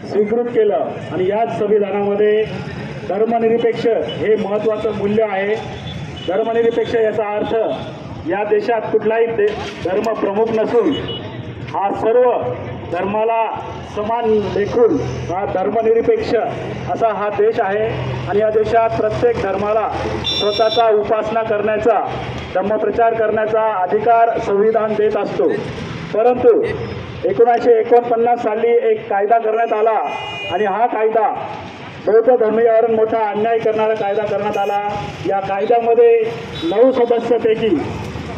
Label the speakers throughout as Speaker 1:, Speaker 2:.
Speaker 1: स्वीकृत केलं आणि याच संविधानामध्ये धर्मनिरपेक्ष हे महत्त्वाचं मूल्य आहे। धर्मनिरपेक्ष याचा अर्थ या देशात कुठलाही धर्म प्रमुख नसून हा सर्व धर्माला समान लेखून हा धर्मनिरपेक्ष असा हा देश आहे आणि या देशात प्रत्येक धर्माला स्वतःचा उपासना करण्याचा धर्मप्रचार करण्याचा अधिकार संविधान देत असतो। परंतु 1949 साली एक कायदा करण्यात आला आणि हा कायदा बौद्ध धर्मीयांवर मोठा अन्याय करणारा कायदा करण्यात आला। या कायद्यामध्ये 9 सदस्यापैकी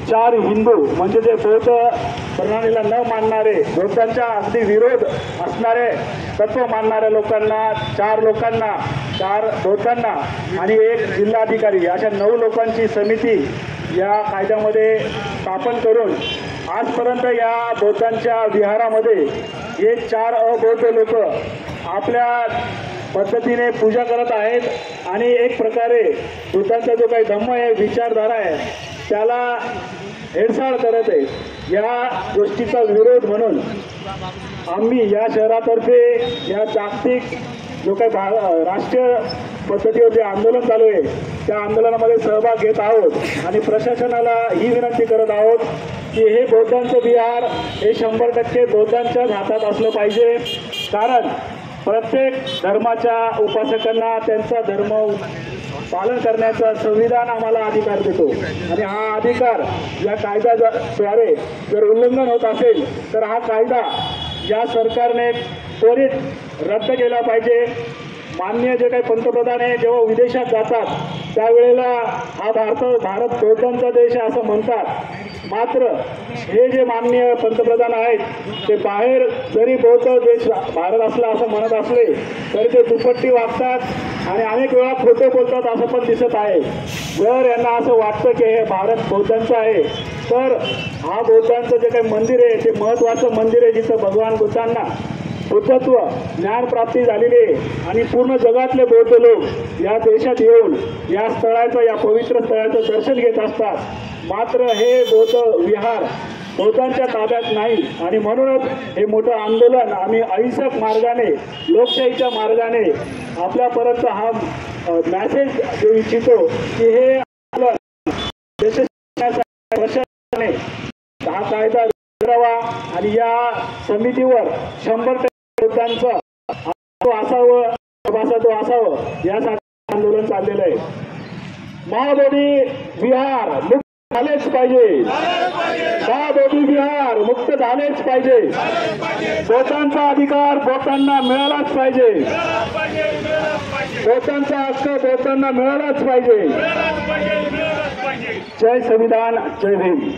Speaker 1: 4 हिंदू म्हणजे जे बौद्ध प्रणालीला न मानणारे बौद्धांच्या अगदी विरोध असणारे तत्व मानणाऱ्या लोकांना 4 लोकांना 4 बौद्धांना आणि 1 जिल्हाधिकारी अशा 9 लोकांची समिती या कायद्यामध्ये स्थापन करून आजपर्यंत या बौद्धांच्या विहारामध्ये हे 4 अबौद्ध लोक आपल्या पद्धतीने पूजा करत आहेत आणि एक प्रकारे बुद्धांचा जो काही धम्म आहे विचारधारा आहे त्याला हेळसाळ करत आहे। या गोष्टीचा विरोध म्हणून आम्ही या शहरातर्फे या जागतिक जो काही राष्ट्रीय पद्धतीवर जे आंदोलन चालू आहे त्या आंदोलनामध्ये सहभाग घेत आहोत आणि प्रशासनाला ही विनंती करत आहोत की हे बौद्धांचं विहार हे 100% बौद्धांच्याच हातात असलं पाहिजे। कारण प्रत्येक धर्माच्या उपासकांना त्यांचा धर्म पालन करण्याचा संविधान आम्हाला अधिकार देतो आणि हा अधिकार या कायद्याद्वारे जर उल्लंघन होत असेल तर हा कायदा या सरकारने त्वरित रद्द केला पाहिजे। माननीय जे काही पंतप्रधान आहे जेव्हा विदेशात जातात त्यावेळेला हा भारत बौद्धांचा देश आहे असं म्हणतात, मात्र हे जे माननीय पंतप्रधान आहेत ते बाहेर जरी बौद्ध देश भारत असला असं म्हणत असले तरी ते दुपट्टी वागतात आणि अनेक वेळा खोटे बोलतात असं पण दिसत आहे। जर यांना असं वाटतं की हे भारत बौद्धांचं आहे तर हा बौद्धांचं जे काही मंदिर आहे ते महत्त्वाचं मंदिर आहे जिथं भगवान बुद्धांना बुद्धत्व ज्ञानप्राप्ती झालेली आहे आणि पूर्ण जगातले बौद्ध लोक या देशात येऊन या स्थळाचं या पवित्र स्थळाचं दर्शन घेत असतात। मात्र हे बौद्ध विहार बौद्धांच्या ताब्यात नाही आणि म्हणूनच हे मोठं आंदोलन आम्ही अहिंसक मार्गाने लोकशाहीच्या मार्गाने आपल्यापर्यंत हा मॅसेज देऊ इच्छितो की हे आंदोलन प्रशासनाने हा कायदा करावा आणि या समितीवर 100% बौद्धांचं असावं तो असावं यासाठी आंदोलन चाललेलं आहे। महाबोधी विहार मुक्त झालेच पाहिजे, महाबोधी विहार मुक्त झालेच पाहिजे, बौद्धांचा अधिकार बौद्धांना मिळालाच पाहिजे, बौद्धांचा हक्क बौद्धांना मिळालाच पाहिजे। जय संविधान, जय भीम।